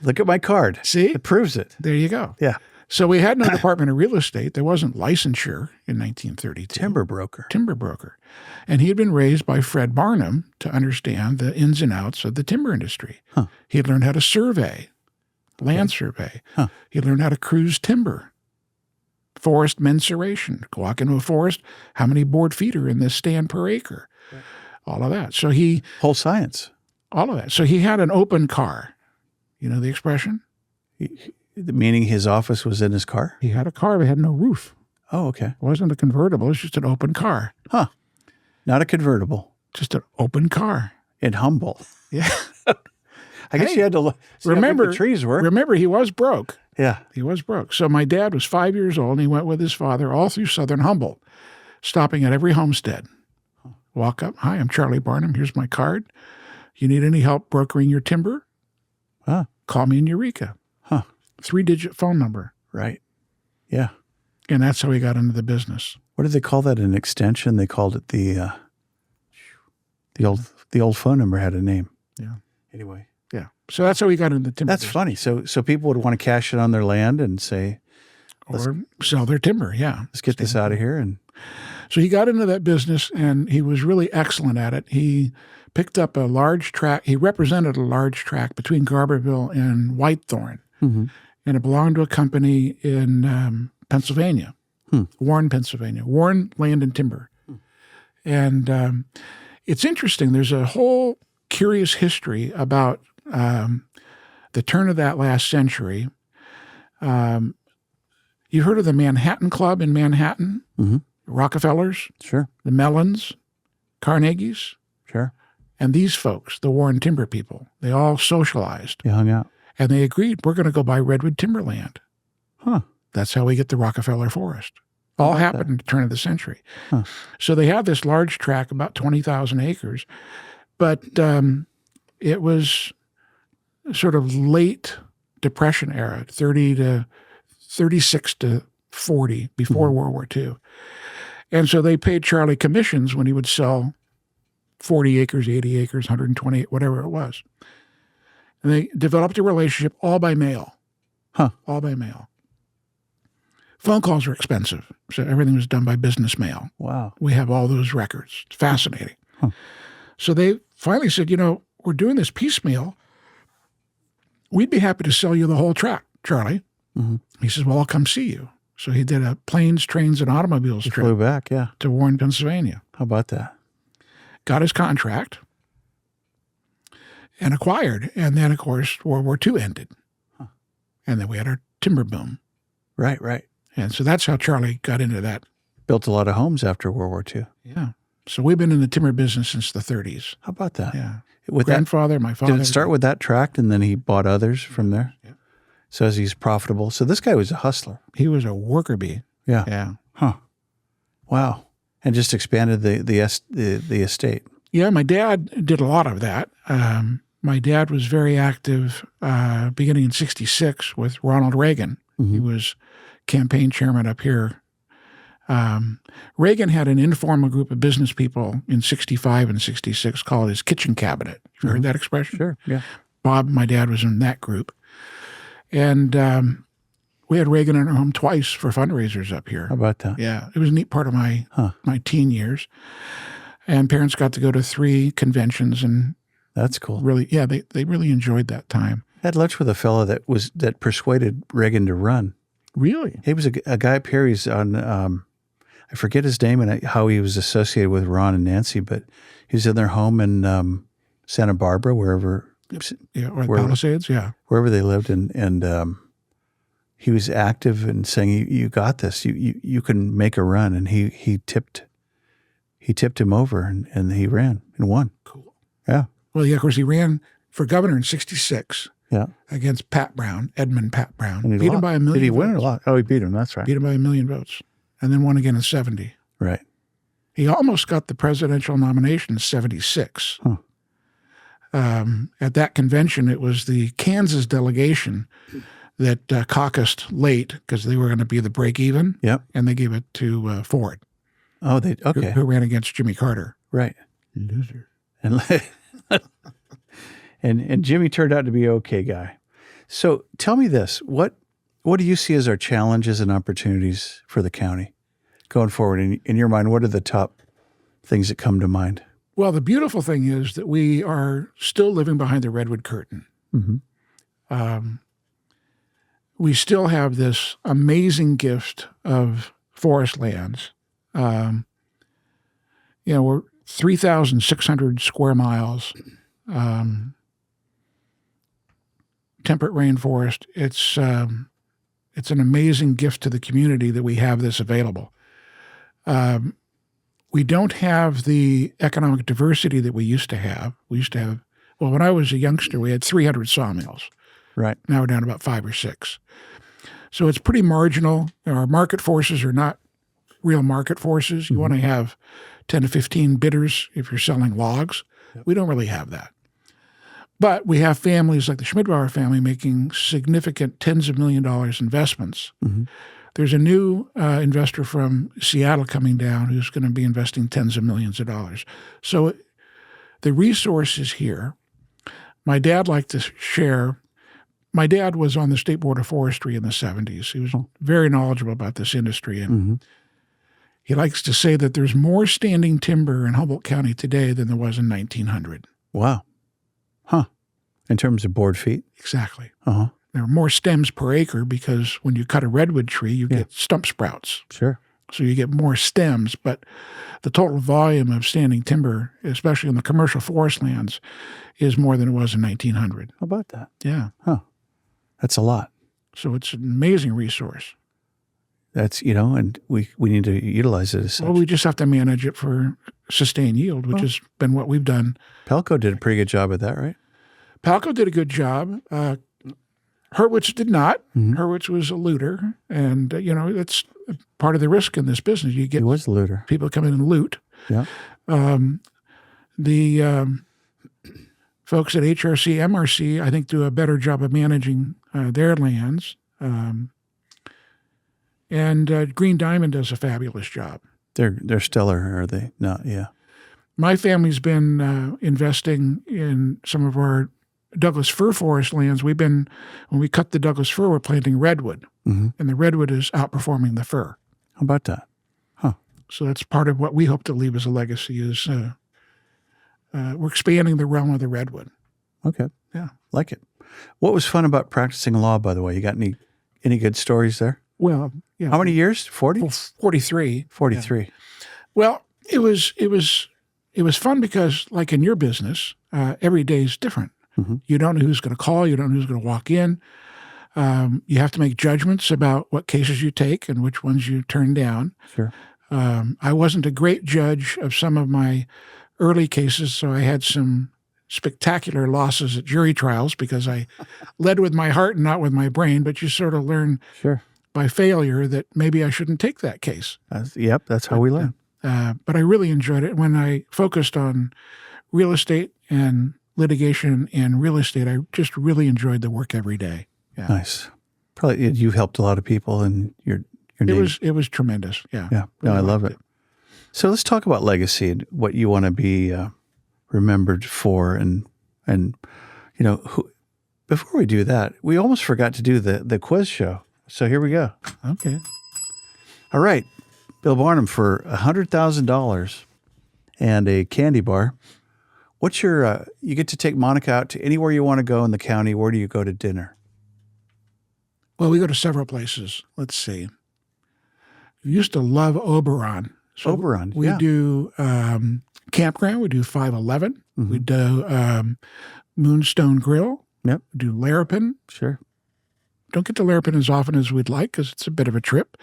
Look at my card. See? It proves it. There you go. Yeah. So we had no Department of Real Estate. There wasn't licensure in 1932. Timber broker. Timber broker. And he had been raised by Fred Barnum to understand the ins and outs of the timber industry. Huh. He had learned how to survey, land survey. Huh. He learned how to cruise timber, forest mensuration, go walk into a forest, how many board feet are in this stand per acre, all of that. So Whole science. all of that. So he had an open car. You know the expression? Meaning his office was in his car? He had a car that had no roof. Oh, okay. It wasn't a convertible. It was just an open car. Huh. Not a convertible. Just an open car. In Humboldt. Yeah. I guess Hey, you had to look. See how big remember, the trees were. Remember, he was broke. Yeah. He was broke. So my dad was 5 years old, and he went with his father all through southern Humboldt, stopping at every homestead. Walk up. Hi, I'm Charlie Barnum. Here's my card. You need any help brokering your timber? Huh. Call me in Eureka. Huh. 3-digit phone number. Right. Yeah. And that's how he got into the business. What did they call that? An extension? They called it the old phone number had a name. Yeah. Anyway. Yeah. So that's how he got into the timber That's business. funny. So people would want to cash it on their land and say, Or sell their timber. Yeah. let's get this out of here. And So he got into that business, and he was really excellent at it. He picked up a large tract. He represented a large tract between Garberville and Whitethorn, and it belonged to a company in Pennsylvania, Warren, Pennsylvania, Warren Land and Timber. And it's interesting. There's a whole curious history about the turn of that last century. You heard of the Manhattan Club in Manhattan? Rockefellers, sure. the Mellons, Carnegies, Sure. and these folks, the Warren Timber people, they all socialized. You hung out. And they agreed, we're going to go buy redwood timberland. Huh. That's how we get the Rockefeller Forest. All happened at the turn of the century. Huh. So they had this large tract, about 20,000 acres, but it was sort of late Depression era, 36 to 40, before World War II. And so they paid Charlie commissions when he would sell 40 acres, 80 acres, 120, whatever it was. And they developed a relationship all by mail. Huh. All by mail. Phone calls were expensive, so everything was done by business mail. Wow. We have all those records. It's fascinating. Huh. So they finally said, we're doing this piecemeal. We'd be happy to sell you the whole tract, Charlie. He says, well, I'll come see you. So he did a planes, trains, and automobiles He trip flew back. Yeah. to Warren, Pennsylvania. How about that? Got his contract and acquired. And then, of course, World War II ended. And then we had our timber boom. Right, right. And so that's how Charlie got into that. Built a lot of homes after World War II. Yeah. So we've been in the timber business since the 30s. How about that? Yeah. With that, Grandfather, my father. did it start with that tract and then he bought others from there? Yeah. So as he's profitable. So this guy was a hustler. He was a worker bee. Yeah. Yeah. Huh. Wow. And just expanded the estate. Yeah, my dad did a lot of that. My dad was very active beginning in 66 with Ronald Reagan. He was campaign chairman up here. Reagan had an informal group of business people in 65 and 66 called his kitchen cabinet. Have you heard that expression? Sure. Yeah. Bob, my dad, was in that group. And we had Reagan in our home twice for fundraisers up here. How about that? Yeah, it was a neat part of my teen years. And parents got to go to 3 conventions and That's cool. really, yeah, they really enjoyed that time. I had lunch with a fellow that persuaded Reagan to run. Really? He was a guy up here. He's on, I forget his name and how he was associated with Ron and Nancy, but he was in their home in Santa Barbara, wherever. Yeah, or Palisades, yeah. Wherever they lived, and he was active in saying, "You got this. You can make a run." And he tipped him over, and he ran and won. Cool. Yeah. Well, yeah, of course, he ran for governor in 1966 Yeah. against Edmund Pat Brown. And he Beat him lost. by 1 million Did he win votes. or lost? Oh, he beat him. That's right. Beat him by 1 million votes. And then won again in 1970. Right. He almost got the presidential nomination in 1976. Huh. At that convention, it was the Kansas delegation that caucused late because they were going to be the break-even. Yep. And they gave it to Ford. Oh, okay. Who ran against Jimmy Carter. Right. Loser. And and Jimmy turned out to be an okay guy. So tell me this: what do you see as our challenges and opportunities for the county going forward? In your mind, what are the top things that come to mind? Well, the beautiful thing is that we are still living behind the redwood curtain. Mm-hmm. We still have this amazing gift of forest lands. We're 3,600 square miles, temperate rainforest. It's an amazing gift to the community that we have this available. We don't have the economic diversity that we used to have. When I was a youngster, we had 300 sawmills. Right. Now we're down to about 5 or 6. So it's pretty marginal. Our market forces are not real market forces. You want to have 10 to 15 bidders if you're selling logs. Yep. We don't really have that. But we have families like the Schmidbauer family making significant tens of $1 million investments. Mm-hmm. There's a new investor from Seattle coming down who's going to be investing tens of millions of dollars. So the resource is here. My dad liked to share. My dad was on the State Board of Forestry in the 70s. He was very knowledgeable about this industry. And he likes to say that there's more standing timber in Humboldt County today than there was in 1900. Wow. Huh. In terms of board feet? Exactly. Uh-huh. There are more stems per acre because when you cut a redwood tree, you get stump sprouts. Sure. So you get more stems, but the total volume of standing timber, especially in the commercial forest lands, is more than it was in 1900. How about that? Yeah. Huh. That's a lot. So it's an amazing resource. That's, and we need to utilize it as such. Well, we just have to manage it for sustained yield, which has been what we've done. Pelco did a pretty good job at that, right? Palco did a good job. Hurwitz did not. Mm-hmm. Hurwitz was a looter. And, that's part of the risk in this business. You get he was a looter. People come in and loot. Yeah. The folks at HRC, MRC, I think, do a better job of managing their lands. And Green Diamond does a fabulous job. They're stellar, are they not? Yeah. My family's been investing in some of our Douglas fir forest lands. When we cut the Douglas fir, we're planting redwood, and the redwood is outperforming the fir. How about that? Huh. So that's part of what we hope to leave as a legacy is we're expanding the realm of the redwood. Okay. Yeah. Like it. What was fun about practicing law, by the way? You got any good stories there? Well, yeah. How many years? 40? Well, 43. 43. Yeah. Well, it was fun because, like in your business, every day is different. Mm-hmm. You don't know who's going to call. You don't know who's going to walk in. You have to make judgments about what cases you take and which ones you turn down. Sure. I wasn't a great judge of some of my early cases, so I had some spectacular losses at jury trials because I led with my heart and not with my brain, but you sort of learn by failure that maybe I shouldn't take that case. That's how we learn. But I really enjoyed it. When I focused on real estate and litigation and real estate, I just really enjoyed the work every day. Yeah. Nice. Probably you've helped a lot of people and your name. It was tremendous. Yeah. Yeah. No, I love it. So let's talk about legacy and what you want to be remembered for. And before we do that, we almost forgot to do the quiz show. So here we go. Okay. All right. Bill Barnum, for $100,000 and a candy bar, what's your, you get to take Monica out to anywhere you want to go in the county. Where do you go to dinner? Well, we go to several places. Let's see. We used to love Oberon. So Oberon, we do campground. We do 511. Mm-hmm. We do Moonstone Grill. Yep. We do Larapin. Sure. Don't get to Larapin as often as we'd like because it's a bit of a trip.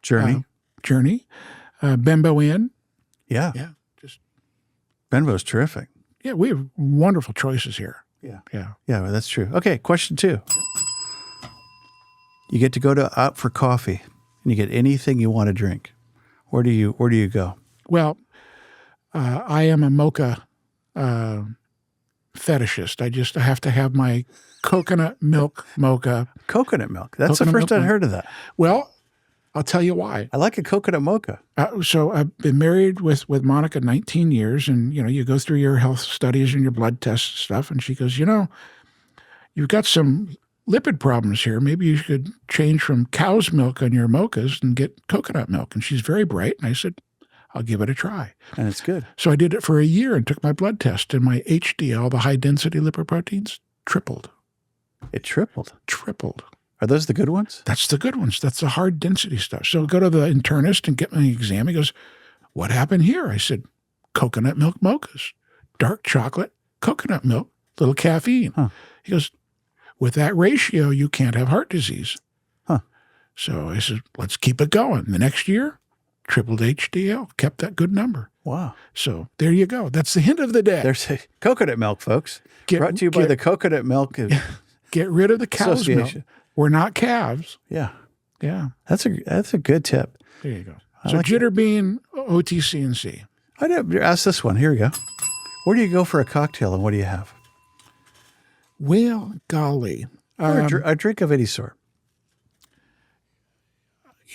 Journey. Bembo Inn. Yeah. Yeah. Just Benbow's terrific. Yeah, we have wonderful choices here. Yeah. Yeah. Yeah, well, that's true. Okay, question 2. You get to go out for coffee, and you get anything you want to drink. Where do you go? Well, I am a mocha fetishist. I have to have my coconut milk mocha. Coconut milk. That's the Coconut first milk I've heard of that. Well, I'll tell you why. I like a coconut mocha. So I've been married with Monica 19 years, and you go through your health studies and your blood tests and stuff, and she goes, you've got some lipid problems here. Maybe you should change from cow's milk on your mochas and get coconut milk. And she's very bright, and I said, I'll give it a try. And it's good. So I did it for a year and took my blood test, and my HDL, the high density lipoproteins, tripled. It tripled. Tripled. Are those the good ones? That's the good ones. That's the hard density stuff. So go to the internist and get my exam. He goes, what happened here? I said, coconut milk mochas, dark chocolate, coconut milk, little caffeine. Huh. He goes, with that ratio, you can't have heart disease. Huh. So I said, let's keep it going. The next year, tripled HDL, kept that good number. Wow. So there you go. That's the hint of the day. There's coconut milk, folks. Brought to you by the Coconut Milk Get rid of the cow's milk. Association. We're not calves. Yeah. Yeah. That's a good tip. There you go. I So like Jitterbean, OTC, and C. I'd ask this one. Here we go. Where do you go for a cocktail, and what do you have? Well, golly. Or a drink of any sort.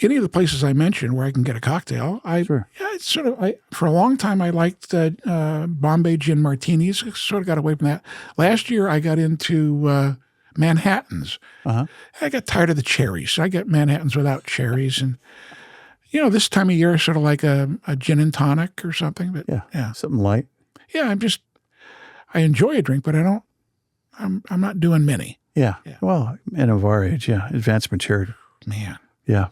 Any of the places I mentioned where I can get a cocktail, Sure. yeah, it's for a long time I liked Bombay gin martinis. I sort of got away from that. Last year I got into Manhattans. Uh-huh. I got tired of the cherries. So I get Manhattans without cherries, and this time of year sort of like a gin and tonic or something. But Yeah. Something light. yeah, I enjoy a drink, but I'm not doing many. Yeah. Well, men of our age, advanced maturity. Man. Yeah.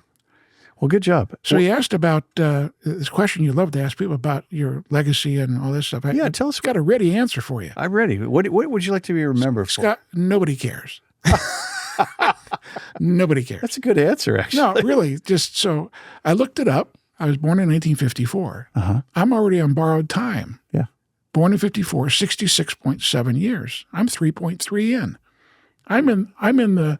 Well, good job. So you asked about this question you love to ask people about your legacy and all this stuff. Tell us. Got a ready answer for you. I'm ready. What would you like to be remembered for? Scott, nobody cares. Nobody cares. That's a good answer, actually. No, really. Just so I looked it up. I was born in 1954. Uh-huh. I'm already on borrowed time. Yeah. Born in 54, 66.7 years. I'm 3.3 in. I'm in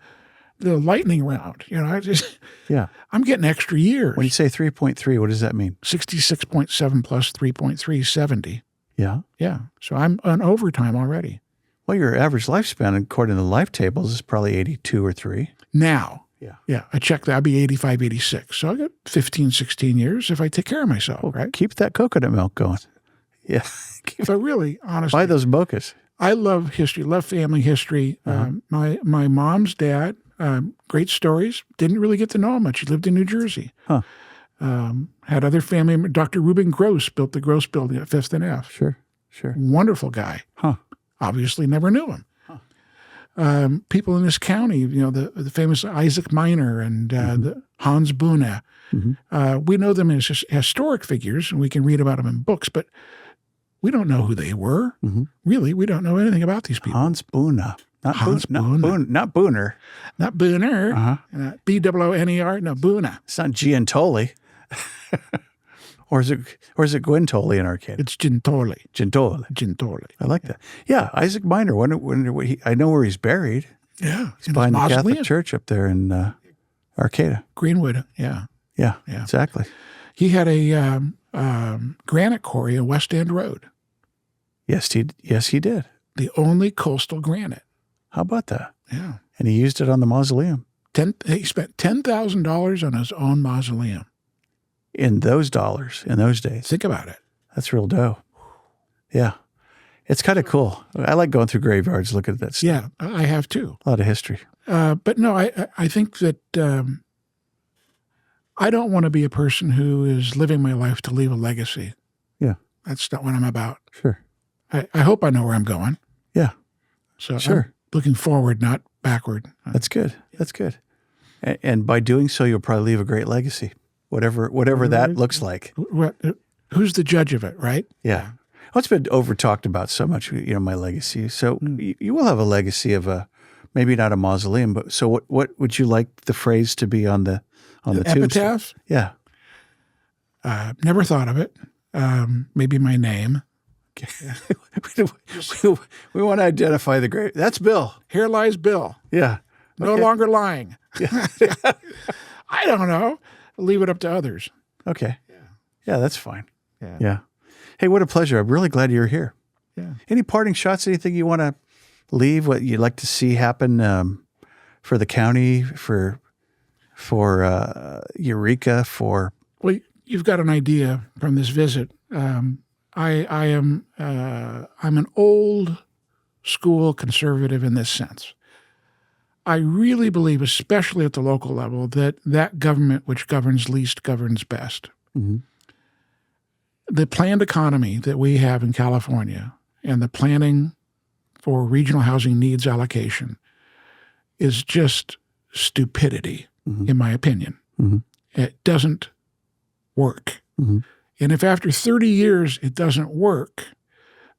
the lightning round. I'm getting extra years. When you say 3.3, what does that mean? 66.7 plus 3.3, 70. Yeah. Yeah. So I'm on overtime already. Well, your average lifespan, according to the life tables, is probably 82 or 3. Now. Yeah. Yeah. I checked that. I'll be 85, 86. So I got 15, 16 years if I take care of myself, right? Keep that coconut milk going. Yeah. But really, honestly, Buy those mochas. I love history, love family history. My mom's dad, great stories. Didn't really get to know him much. He lived in New Jersey. Huh. Had other family. Dr. Reuben Gross built the Gross building at 5th and F. Sure. Wonderful guy. Huh. Obviously never knew him. Huh. People in this county, the famous Isaac Miner and the Hans Buna. Mm-hmm. We know them as historic figures, and we can read about them in books, but we don't know who they were. Mm-hmm. Really, we don't know anything about these people. Hans Buna. Not Hans Buna. Not Booner. Not Booner. Uh-huh. Booner. No, Buna. It's not Giantoli. Or is it Gwentoli in Arcade? It's Gintoli. Gintoli. I like that. Yeah, Isaac Miner. I know where he's buried. Yeah. He's behind the Catholic Church up there in Arcata. Greenwood. Yeah. Yeah, exactly. He had a granite quarry on West End Road. Yes, he did. The only coastal granite. How about that? Yeah. And he used it on the mausoleum. He spent $10,000 on his own mausoleum. In those days. Think about it. That's real dough. Yeah. It's kind of cool. I like going through graveyards, looking at that stuff. Yeah, I have too. A lot of history. But no, I think that I don't want to be a person who is living my life to leave a legacy. Yeah. That's not what I'm about. Sure. I hope I know where I'm going. Yeah. So sure. I'm looking forward, not backward. That's good. That's good. And by doing so, you'll probably leave a great legacy, whatever that looks like. Who's the judge of it, right? Yeah. Well, it's been over-talked about so much, my legacy. So you will have a legacy of maybe not a mausoleum, but so what would you like the phrase to be on the epitaph? Yeah. Never thought of it. Maybe my name. we want to identify the grave. That's Bill. Here lies Bill. Yeah. No Okay. longer lying. I don't know. Leave it up to others. Okay. Yeah, that's fine. Yeah. Yeah. Hey, what a pleasure. I'm really glad you're here. Yeah. Any parting shots? Anything you want to leave? What you'd like to see happen for the county, for Eureka, for Well, you've got an idea from this visit. I'm an old school conservative in this sense. I really believe, especially at the local level, that government which governs least governs best. Mm-hmm. The planned economy that we have in California and the planning for regional housing needs allocation is just stupidity, in my opinion. Mm-hmm. It doesn't work. Mm-hmm. And if after 30 years it doesn't work,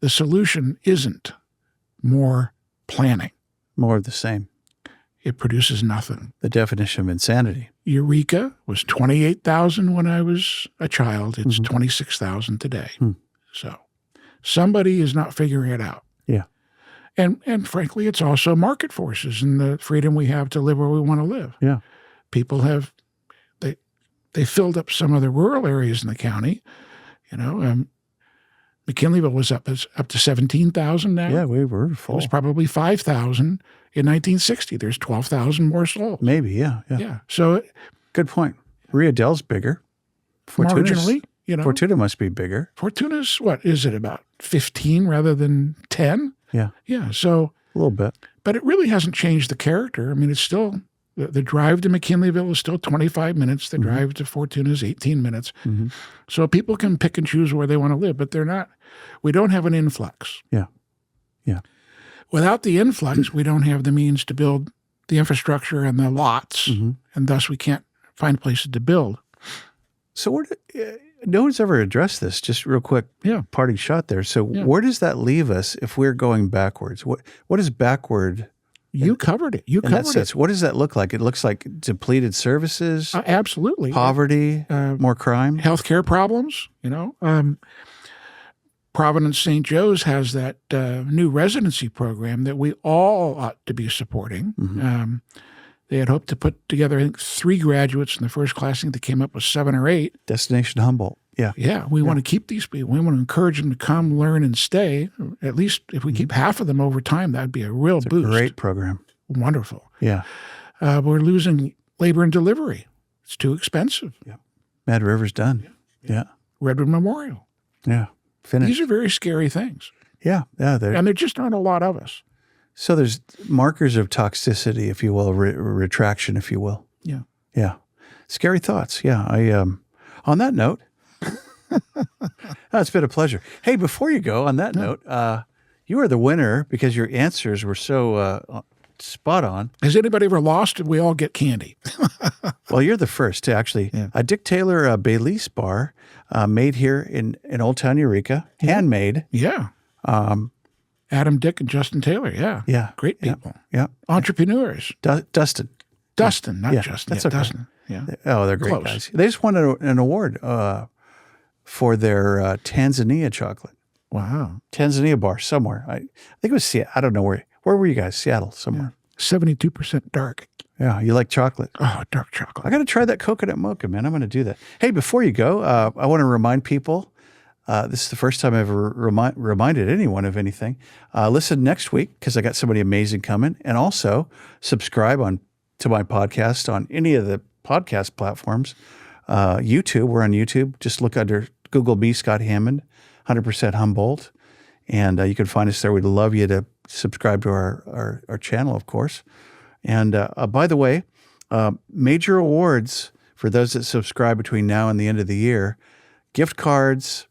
the solution isn't more planning. more of the same. It produces nothing. The definition of insanity. Eureka was 28,000 when I was a child. It's 26,000 today. So somebody is not figuring it out. Yeah. And frankly, it's also market forces and the freedom we have to live where we want to live. Yeah. People have, they filled up some of the rural areas in the county. You know, McKinleyville was up to 17,000 now. Yeah, we were It full. was probably 5,000 in 1960. There's 12,000 more souls. Maybe, yeah. Yeah. So Good point. Rio Dell's bigger. marginally, you know, Fortuna must be bigger. Fortuna's, what is it, about 15 rather than 10? Yeah, Yeah. So, a little bit. but it really hasn't changed the character. I mean, it's still, the drive to McKinleyville is still 25 minutes. The drive to Fortuna is 18 minutes. So people can pick and choose where they want to live, but we don't have an influx. Yeah. Yeah. Without the influx, we don't have the means to build the infrastructure and the lots, and thus we can't find places to build. So no one's ever addressed this. Just real quick, Yeah. parting shot there. So where does that leave us if we're going backwards? What is backward You covered it. You in that covered it. sense? What does that look like? It looks like depleted services, Absolutely. poverty, more crime. Healthcare problems, you know. Providence St. Joe's has that new residency program that we all ought to be supporting. They had hoped to put together, I think, 3 graduates in the first class. I think they came up with 7 or 8. Destination Humboldt. Yeah. Yeah, we want to keep these people. We want to encourage them to come, learn, and stay. At least if we keep half of them over time, that would be a real boost. Great program. Wonderful. Yeah. We're losing labor and delivery. It's too expensive. Yeah. Mad River's done. Yeah. Redwood Memorial. Yeah. Finished. These are very scary things. Yeah. Yeah. And there just aren't a lot of us. So there's markers of toxicity, if you will, retraction, if you will. Yeah. Yeah. Scary thoughts. Yeah. On that note, it's been a pleasure. Hey, before you go, on that note, you are the winner because your answers were so spot on. Has anybody ever lost? Did we all get candy? Well, you're the first to actually. Yeah. Dick Taylor Bailey's Bar, made here in Old Town Eureka, handmade. Yeah. Adam, Dick, and Justin Taylor. Yeah. Yeah. Great people. Yeah. Entrepreneurs. Dustin. Dustin, not Yeah, Justin. that's Yeah, okay. Dustin. Yeah. Oh, they're great Close. guys. They just won an award for their Tanzania chocolate. Wow. Tanzania bar somewhere. I think it was Seattle. I don't know where were you guys? Seattle somewhere. 72% dark. Yeah, you like chocolate. Oh, dark chocolate. I got to try that coconut mocha, man. I'm going to do that. Hey, before you go, I want to remind people, this is the first time I've ever reminded anyone of anything. Listen next week because I got somebody amazing coming. And also subscribe to my podcast on any of the podcast platforms. YouTube, we're on YouTube. Just look under Google me, Scott Hammond, 100% Humboldt. And you can find us there. We'd love you to subscribe to our channel, of course. And by the way, major awards for those that subscribe between now and the end of the year, gift cards,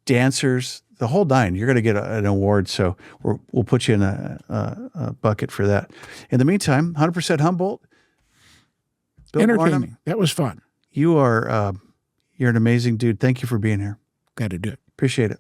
dancers, the whole 9. You're going to get an award. So we'll put you in a bucket for that. In the meantime, 100% Humboldt. Bill Entertaining. Barnum, That was fun. you're an amazing dude. Thank you for being here. Got to do it. Appreciate it.